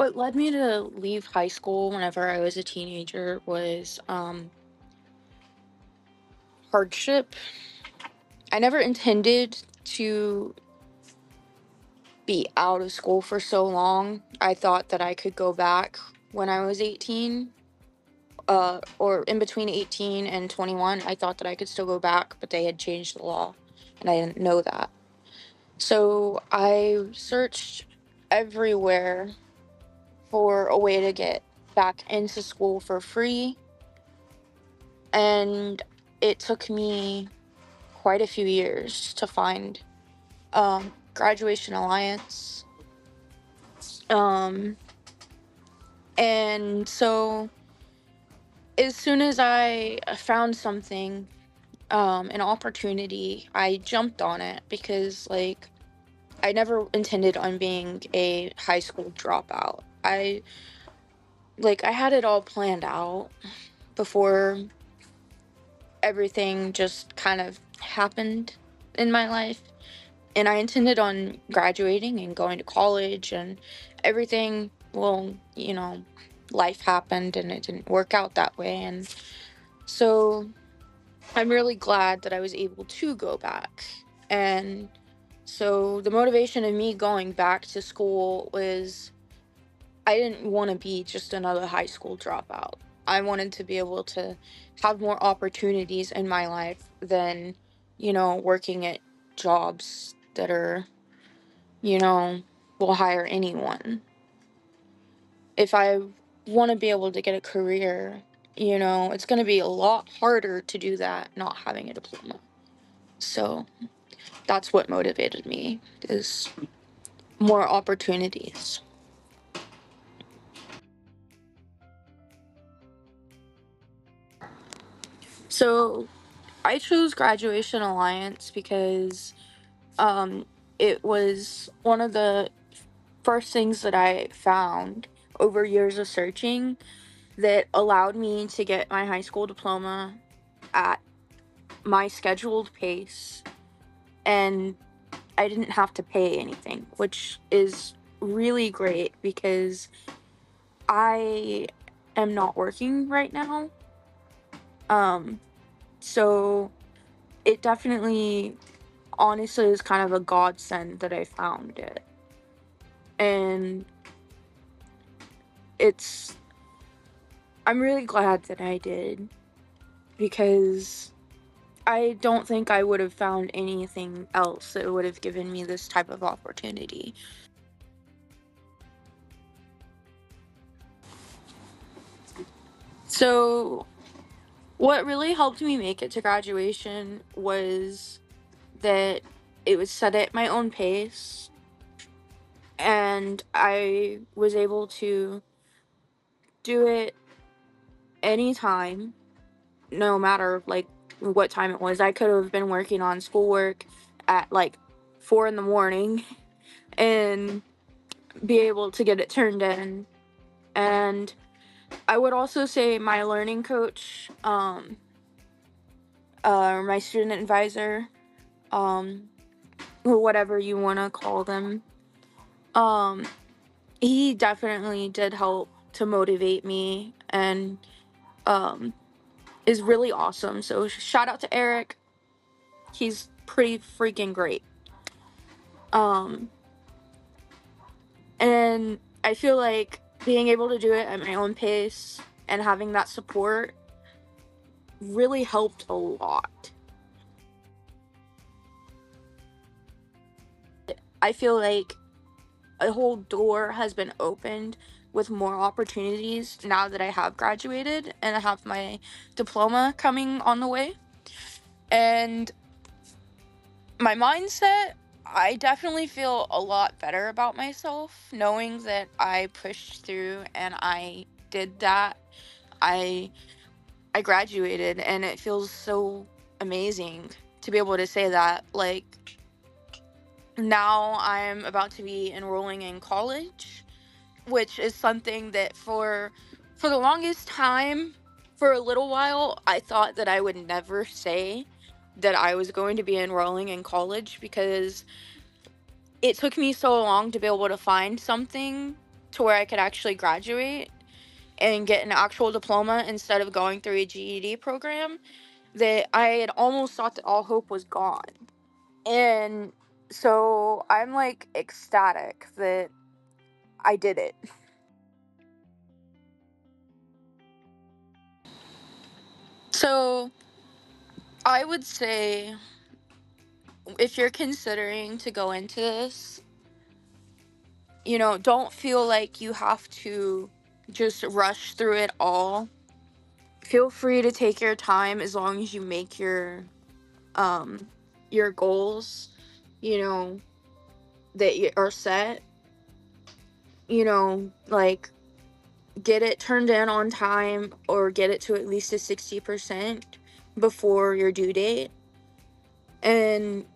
What led me to leave high school whenever I was a teenager was hardship. I never intended to be out of school for so long. I thought that I could go back when I was 18, or in between 18 and 21. I thought that I could still go back, but they had changed the law, and I didn't know that. So I searched everywhere for a way to get back into school for free, and it took me quite a few years to find Graduation Alliance. Um, and so as soon as I found something, an opportunity, I jumped on it because, like, I never intended on being a high school dropout. I had it all planned out before everything just kind of happened in my life. And I intended on graduating and going to college and everything. Well, life happened and it didn't work out that way. And so I'm really glad that I was able to go back. And so the motivation of me going back to school was I didn't want to be just another high school dropout. I wanted to be able to have more opportunities in my life than, working at jobs that are, you know, will hire anyone. If I want to be able to get a career, it's going to be a lot harder to do that not having a diploma. So that's what motivated me is more opportunities. So I chose Graduation Alliance because um, it was one of the first things that I found over years of searching that allowed me to get my high school diploma at my scheduled pace, and I didn't have to pay anything, which is really great because I am not working right now. Um, so it definitely, honestly, is kind of a godsend that I found it. And it's, I'm really glad that I did because I don't think I would have found anything else that would have given me this type of opportunity. So, what really helped me make it to graduation was that it was set at my own pace, and I was able to do it anytime, no matter like what time it was. I could have been working on schoolwork at like 4 in the morning and be able to get it turned in. And I would also say my learning coach, or my student advisor, um, or whatever you want to call them, um, he definitely did help to motivate me and um, is really awesome. So shout out to Eric. He's pretty freaking great. Um, and I feel like being able to do it at my own pace and having that support really helped a lot. I feel like a whole door has been opened with more opportunities now that I have graduated and I have my diploma coming on the way. And my mindset, I definitely feel a lot better about myself knowing that I pushed through and I did that. I I graduated and it feels so amazing to be able to say that. Like, now I'm about to be enrolling in college, which is something that for the longest time, for a little while, I thought that I would never say that I was going to be enrolling in college because it took me so long to be able to find something to where I could actually graduate and get an actual diploma instead of going through a GED program, that I had almost thought that all hope was gone. And so I'm like ecstatic that I did it. So I would say, if you're considering to go into this, don't feel like you have to just rush through it all. Feel free to take your time as long as you make your goals, you know, that are set, like get it turned in on time or get it to at least a 60% before your due date. And,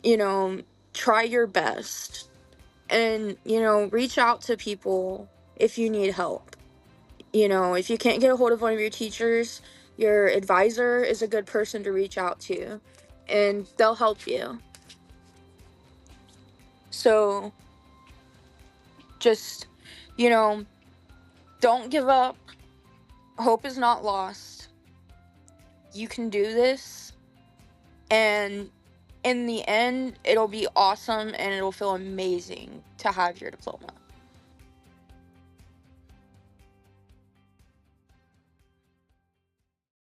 you know, try your best. And, reach out to people if you need help. If you can't get a hold of one of your teachers, your advisor is a good person to reach out to, and they'll help you. So just, don't give up. Hope is not lost. You can do this. And in the end, it'll be awesome and it'll feel amazing to have your diploma.